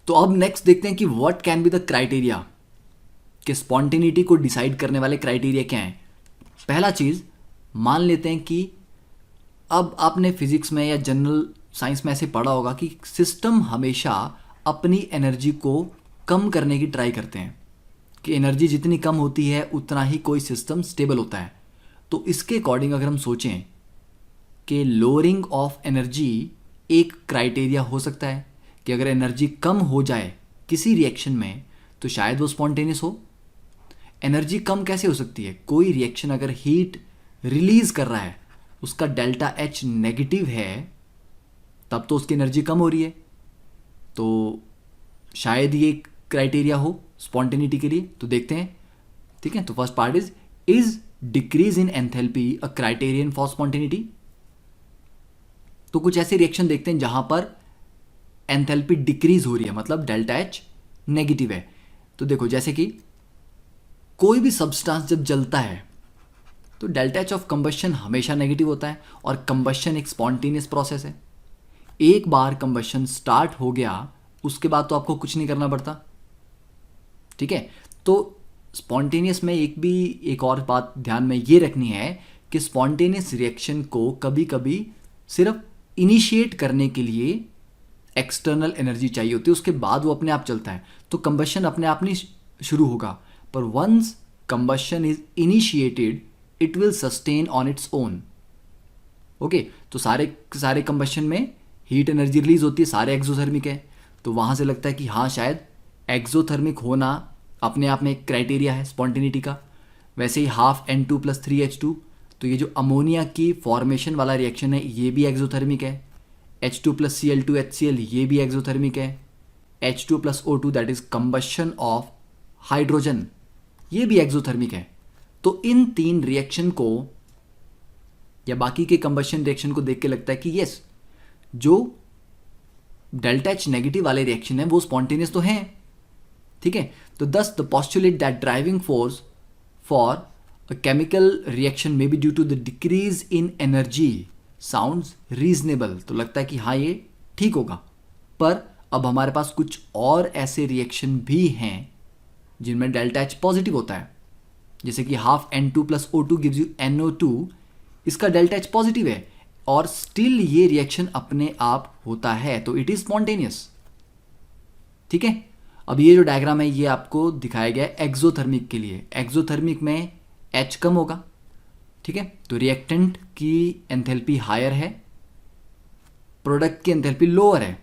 तो अब नेक्स्ट देखते हैं कि what can be the criteria, कि स्पॉन्टेनिटी को डिसाइड करने वाले क्राइटेरिया क्या हैं। पहला चीज़ मान लेते हैं कि अब आपने फिजिक्स में या जनरल साइंस में ऐसे पढ़ा होगा कि सिस्टम हमेशा अपनी एनर्जी को कम करने की ट्राई करते हैं, कि एनर्जी जितनी कम होती है उतना ही कोई सिस्टम स्टेबल होता है। तो इसके अकॉर्डिंग अगर हम सोचें कि लोअरिंग ऑफ एनर्जी एक क्राइटेरिया हो सकता है, कि अगर एनर्जी कम हो जाए किसी रिएक्शन में तो शायद वो स्पॉन्टेनियस हो। एनर्जी कम कैसे हो सकती है? कोई रिएक्शन अगर हीट रिलीज कर रहा है, उसका डेल्टा एच नेगेटिव है, तब तो उसकी एनर्जी कम हो रही है, तो शायद ये क्राइटेरिया हो स्पॉन्टेनिटी के लिए। तो देखते हैं, ठीक है। तो first part is decrease in enthalpy a criterion for spontaneity. तो कुछ ऐसे रिएक्शन देखते हैं जहां पर एंथैल्पी डिक्रीज हो रही है, मतलब डेल्टा एच नेगेटिव है। तो देखो, जैसे कि कोई भी सब्सटेंस जब जलता है तो डेल्टा एच ऑफ कंबशन हमेशा नेगेटिव होता है, और कंबशन एक स्पॉन्टेनियस प्रोसेस है। एक बार कंबशन स्टार्ट हो गया उसके बाद तो आपको कुछ नहीं करना पड़ता, ठीक है। तो स्पॉन्टेनियस में एक और बात ध्यान में ये रखनी है कि स्पॉन्टेनियस रिएक्शन को कभी कभी सिर्फ इनिशिएट करने के लिए एक्सटर्नल एनर्जी चाहिए होती है, उसके बाद वो अपने आप चलता है। तो कंबशन अपने आप नहीं शुरू होगा, पर once combustion is initiated it will sustain on its own. Okay, तो सारे कंबशन में हीट एनर्जी रिलीज होती है, सारे एक्सोथर्मिक है। तो वहां से लगता है कि हाँ, शायद एक्सोथर्मिक होना अपने आप में एक क्राइटेरिया है स्पॉन्टेनिटी का। वैसे ही हाफ N2 + 3H2, तो ये जो अमोनिया की फॉर्मेशन वाला रिएक्शन है ये भी एक्सोथर्मिक है। H2 + Cl2 HCl ये भी एक्सोथर्मिक है। H2 + O2 that is combustion of hydrogen, ये भी एक्सोथर्मिक है। तो इन तीन रिएक्शन को या बाकी के कंबशन रिएक्शन को देख के लगता है कि यस, जो डेल्टा एच नेगेटिव वाले रिएक्शन है वो स्पॉन्टेनियस तो हैं, ठीक है। तो thus the postulate that driving force for a chemical reaction may be due to the decrease in energy sounds reasonable. तो लगता है कि हाँ, ये ठीक होगा। पर अब हमारे पास कुछ और ऐसे रिएक्शन भी हैं जिनमें डेल्टा एच पॉजिटिव होता है, जैसे कि half N2 + O2 gives you NO2, इसका डेल्टा एच पॉजिटिव है और स्टिल ये रिएक्शन अपने आप होता है, तो इट इज स्पॉन्टेनियस, ठीक है। अब ये जो डायग्राम है ये आपको दिखाया गया है एक्सोथर्मिक के लिए। एक्सोथर्मिक में H कम होगा, ठीक है। तो रिएक्टेंट की एंथैल्पी हायर है, प्रोडक्ट की एंथैल्पी लोअर है,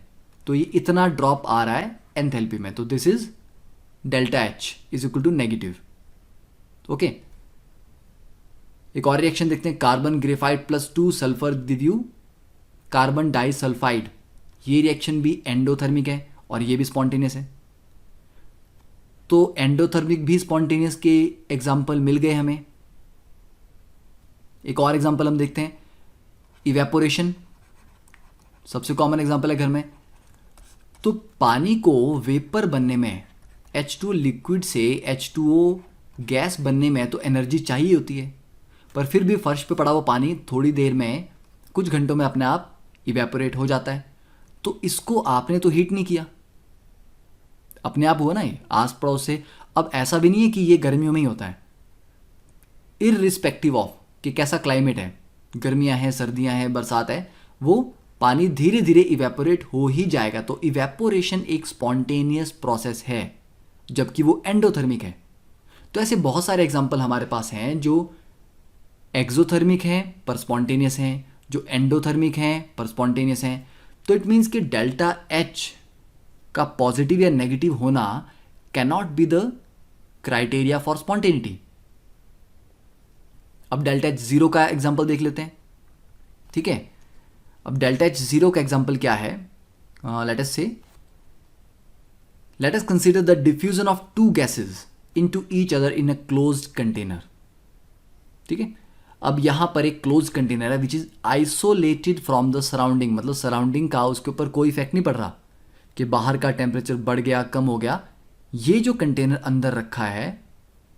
तो ये इतना ड्रॉप आ रहा है एंथैल्पी में। तो this is delta H is equal to negative, okay. एक और रिएक्शन देखते हैं, carbon graphite +2 sulphur give you carbon disulphide. ये रिएक्शन भी एंडोथर्मिक है और ये भी स्पॉन्टेनियस है। तो एंडोथर्मिक भी स्पॉन्टेनियस के एग्जाम्पल मिल गए हमें। एक और एग्जाम्पल हम देखते हैं, इवेपोरेशन सबसे कॉमन एग्जाम्पल है घर में। तो पानी को वेपर बनने में, H2 लिक्विड से H2O गैस बनने में तो एनर्जी चाहिए होती है, पर फिर भी फर्श पे पड़ा हुआ पानी थोड़ी देर में, कुछ घंटों में अपने आप इवेपोरेट हो जाता है। तो इसको आपने तो हीट नहीं किया, अपने आप हुआ ना ये आस पड़ोस से। अब ऐसा भी नहीं है कि ये गर्मियों में ही होता है, इररिस्पेक्टिव ऑफ कि कैसा क्लाइमेट है, गर्मियां हैं, सर्दियां हैं, बरसात है, वो पानी धीरे धीरे इवेपोरेट हो ही जाएगा। तो इवेपोरेशन एक स्पॉन्टेनियस प्रोसेस है, जबकि वो एंडोथर्मिक है। तो ऐसे बहुत सारे एग्जाम्पल हमारे पास हैं जो एक्सोथर्मिक हैं पर स्पॉन्टेनियस हैं, जो एंडोथर्मिक हैं पर स्पॉन्टेनियस हैं। तो इट मीन्स कि डेल्टा एच का पॉजिटिव या नेगेटिव होना can not be the criteria for spontaneity. अब डेल्टा एच जीरो का एग्जाम्पल देख लेते हैं, ठीक है। अब डेल्टा एच जीरो का एग्जाम्पल क्या है? Let us consider the diffusion of to gases into each other in a closed container, ठीक है। अब यहां पर एक क्लोज कंटेनर है which is isolated from the surrounding, मतलब सराउंडिंग का उसके ऊपर कोई इफेक्ट नहीं पड़ रहा कि बाहर का टेम्परेचर बढ़ गया कम हो गया। ये जो कंटेनर अंदर रखा है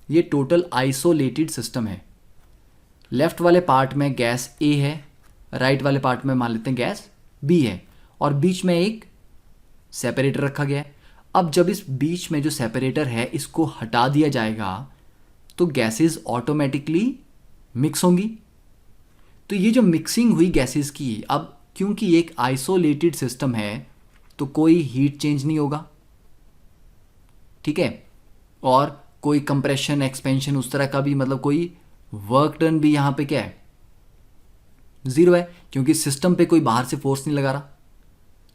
ये टोटल आइसोलेटेड सिस्टम है। लेफ्ट वाले पार्ट में गैस ए है, राइट वाले पार्ट में मान लेते हैं गैस बी है, और बीच में एक सेपरेटर रखा गया है। अब जब इस बीच में जो सेपरेटर है इसको हटा दिया जाएगा तो गैसेस ऑटोमेटिकली मिक्स होंगी। तो ये जो मिक्सिंग हुई गैसेस की, अब क्योंकि ये एक आइसोलेटेड सिस्टम है तो कोई हीट चेंज नहीं होगा, ठीक है, और कोई कंप्रेशन एक्सपेंशन उस तरह का भी, मतलब कोई वर्क डन भी यहाँ पे क्या है, ज़ीरो है, क्योंकि सिस्टम पे कोई बाहर से फोर्स नहीं लगा रहा।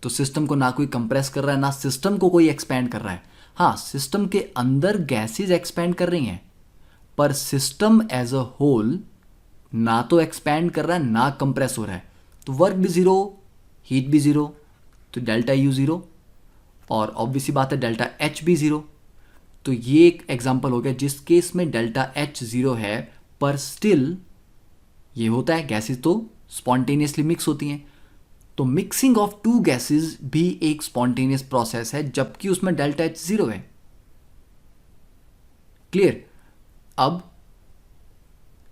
तो सिस्टम को ना कोई कंप्रेस कर रहा है, ना सिस्टम को कोई एक्सपैंड कर रहा है। हाँ, सिस्टम के अंदर गैसेस एक्सपैंड कर रही हैं, पर सिस्टम एज अ होल ना तो एक्सपैंड कर रहा है ना कंप्रेस हो रहा है। तो वर्क भी ज़ीरो, हीट भी ज़ीरो, तो डेल्टा यू ज़ीरो, और ऑब्वियसली बात है डेल्टा एच भी ज़ीरो। तो ये एक एग्जांपल हो गया जिस केस में डेल्टा एच ज़ीरो है, पर स्टिल ये होता है, गैसेस तो स्पॉन्टेनियसली मिक्स होती हैं। तो मिक्सिंग ऑफ टू गैसेस भी एक स्पॉन्टेनियस प्रोसेस है, जबकि उसमें डेल्टा एच ज़ीरो है। क्लियर? अब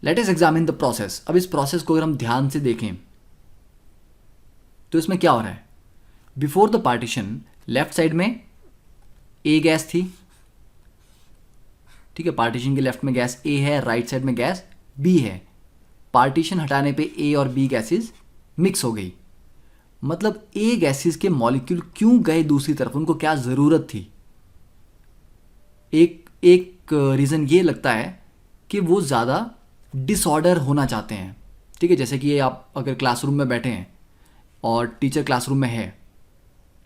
let us examine the process. अब इस प्रोसेस को अगर हम ध्यान से देखें तो इसमें क्या हो रहा है। Before the partition left side में ए गैस थी, ठीक है, पार्टीशन के लेफ्ट में गैस ए है, राइट साइड में गैस बी है। पार्टीशन हटाने पे ए और बी गैसेस मिक्स हो गई। मतलब ए गैसेस के मॉलिक्यूल क्यों गए दूसरी तरफ, उनको क्या ज़रूरत थी। एक रीज़न ये लगता है कि वो ज़्यादा डिसऑर्डर होना चाहते हैं, ठीक है। जैसे कि ये आप अगर क्लासरूम में बैठे हैं और टीचर क्लासरूम में है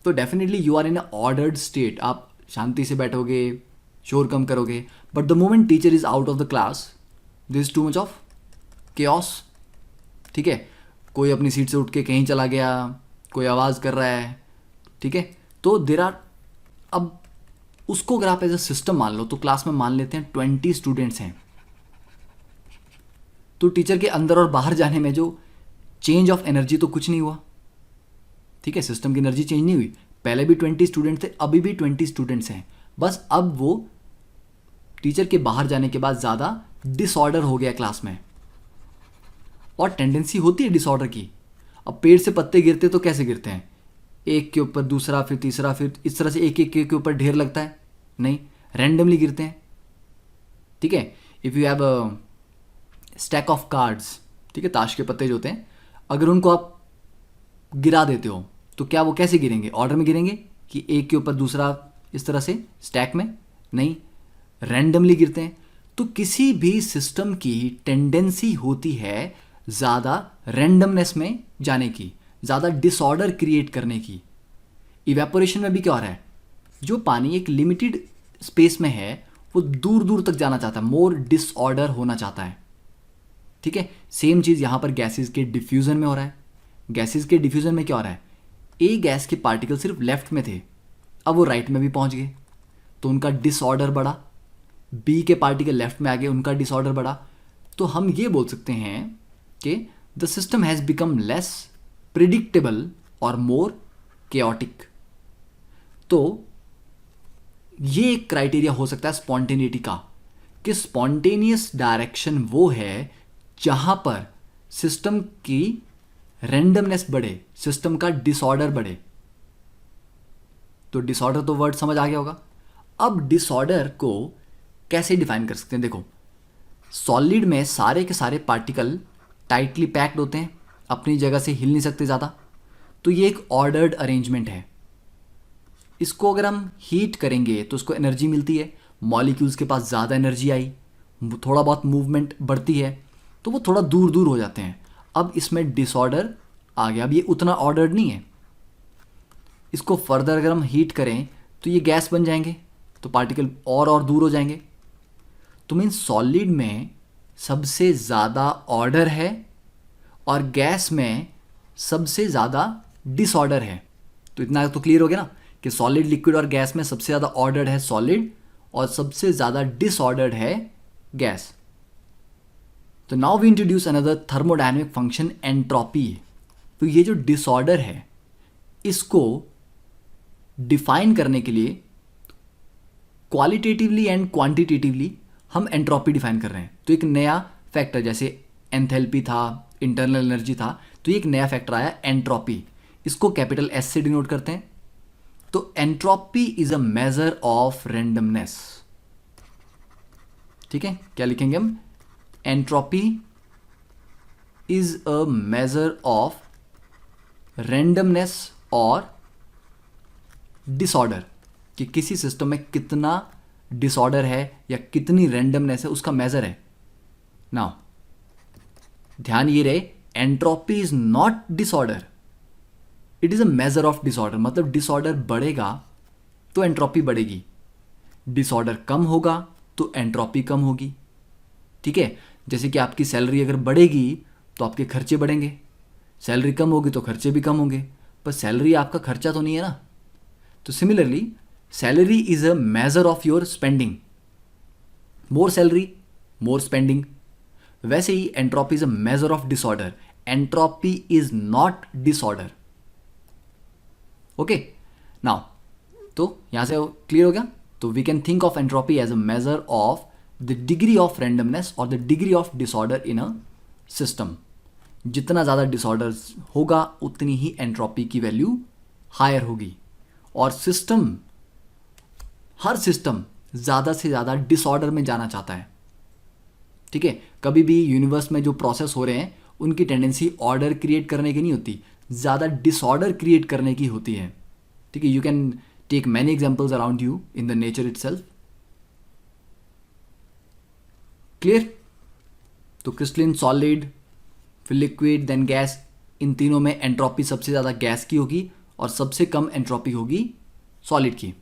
तो definitely you are in a ordered state, आप शांति से बैठोगे, शोर कम करोगे। But the moment teacher is out of the class this is too much of chaos, ठीक है। कोई अपनी सीट से उठ के कहीं चला गया, कोई आवाज़ कर रहा है, ठीक है। तो देर आर, अब उसको अगर आप एज अ सिस्टम मान लो तो क्लास में मान लेते हैं 20 स्टूडेंट्स हैं, तो टीचर के अंदर और बाहर जाने में जो चेंज ऑफ एनर्जी तो कुछ नहीं हुआ, ठीक है। सिस्टम की एनर्जी चेंज नहीं हुई। पहले भी 20 स्टूडेंट थे, अभी भी 20 स्टूडेंट्स हैं, बस अब वो टीचर के बाहर जाने के बाद ज़्यादा डिसऑर्डर हो गया क्लास में। और टेंडेंसी होती है डिसऑर्डर की। अब पेड़ से पत्ते गिरते तो कैसे गिरते हैं, एक के ऊपर दूसरा, फिर तीसरा, फिर इस तरह से एक एक के ऊपर ढेर लगता है, नहीं, रैंडमली गिरते हैं, ठीक है। If you have a stack of cards, ठीक है, ताश के पत्ते जो होते हैं, अगर उनको आप गिरा देते हो तो क्या वो कैसे गिरेंगे, ऑर्डर में गिरेंगे कि एक के ऊपर दूसरा इस तरह से स्टैक में, नहीं, रैंडमली गिरते हैं। तो किसी भी सिस्टम की टेंडेंसी होती है ज़्यादा रैंडमनेस में जाने की, ज़्यादा डिसऑर्डर क्रिएट करने की। इवेपोरेशन में भी क्या हो रहा है, जो पानी एक लिमिटेड स्पेस में है वो दूर दूर तक जाना चाहता है, मोर डिसऑर्डर होना चाहता है, ठीक है। सेम चीज़ यहाँ पर गैसेस के डिफ्यूज़न में हो रहा है। गैसेस के डिफ्यूज़न में क्या हो रहा है, ए गैस के पार्टिकल सिर्फ लेफ्ट में थे, अब वो राइट में भी पहुँच गए तो उनका डिसऑर्डर बढ़ा। बी के पार्टिकल लेफ्ट में आ गए, उनका डिसऑर्डर बढ़ा। तो हम ये बोल सकते हैं कि the system has become less predictable और मोर केओटिक। तो ये एक क्राइटेरिया हो सकता है स्पॉन्टेनिटी का, कि स्पॉन्टेनियस डायरेक्शन वो है जहां पर सिस्टम की रैंडमनेस बढ़े, सिस्टम का डिसऑर्डर बढ़े। तो डिसऑर्डर तो वर्ड समझ आ गया होगा। अब डिसऑर्डर को कैसे डिफाइन कर सकते हैं, देखो, सॉलिड में सारे के सारे पार्टिकल टाइटली पैक्ड होते हैं, अपनी जगह से हिल नहीं सकते ज़्यादा, तो ये एक ऑर्डर्ड अरेंजमेंट है। इसको अगर हम हीट करेंगे तो उसको एनर्जी मिलती है, मॉलिक्यूल्स के पास ज़्यादा एनर्जी आई, थोड़ा बहुत मूवमेंट बढ़ती है, तो वो थोड़ा दूर दूर हो जाते हैं। अब इसमें डिसऑर्डर आ गया, अब ये उतना ऑर्डर्ड नहीं है। इसको फर्दर अगर हम हीट करें तो ये गैस बन जाएंगे, तो पार्टिकल और दूर हो जाएंगे। तो मीन सॉलिड में सबसे ज़्यादा ऑर्डर है और गैस में सबसे ज़्यादा डिसऑर्डर है। तो इतना तो क्लियर हो गया ना कि सॉलिड, लिक्विड और गैस में सबसे ज़्यादा ऑर्डर्ड है सॉलिड और सबसे ज़्यादा डिसऑर्डर्ड है गैस। तो now we introduce another thermodynamic function, entropy. तो ये जो डिसऑर्डर है इसको डिफाइन करने के लिए क्वालिटेटिवली एंड क्वांटिटेटिवली हम एंट्रोपी डिफाइन कर रहे हैं। तो एक नया फैक्टर, जैसे एंथैल्पी था, इंटरनल एनर्जी था, तो ये एक नया फैक्टर आया एंट्रोपी। इसको कैपिटल एस से डिनोट करते हैं तो entropy is a measure of randomness. ठीक है, क्या लिखेंगे हम? Entropy is a measure of randomness और डिसऑर्डर, कि किसी सिस्टम में कितना डिसऑर्डर है या कितनी रैंडमनेस है उसका मेजर है। नाउ ध्यान ये रहे, entropy is not disorder, it is a measure of disorder. मतलब डिसऑर्डर बढ़ेगा तो एंट्रोपी बढ़ेगी, डिसऑर्डर कम होगा तो एंट्रोपी कम होगी। ठीक है, जैसे कि आपकी सैलरी अगर बढ़ेगी तो आपके खर्चे बढ़ेंगे, सैलरी कम होगी तो खर्चे भी कम होंगे, पर सैलरी आपका खर्चा तो नहीं है ना। तो similarly salary is a measure of your spending, more salary more spending. वैसे ही entropy is a measure of disorder, entropy is not disorder. Okay, now तो यहां से क्लियर हो गया। तो we can think of entropy as a measure of the degree of randomness और the degree of disorder in a system. जितना ज़्यादा disorder होगा उतनी ही एंट्रोपी की वैल्यू हायर होगी। और सिस्टम, हर सिस्टम ज़्यादा से ज़्यादा डिसऑर्डर में जाना चाहता है। ठीक है, कभी भी यूनिवर्स में जो प्रोसेस हो रहे हैं उनकी टेंडेंसी ऑर्डर क्रिएट करने की नहीं होती, ज़्यादा डिसऑर्डर क्रिएट करने की होती है। ठीक है, you can take many examples around you in the nature itself. Clear? तो क्रिस्टलिन, सॉलिड, फिर लिक्विड, देन गैस, इन तीनों में एंट्रोपी सबसे ज़्यादा गैस की होगी और सबसे कम एंट्रोपी होगी सॉलिड की।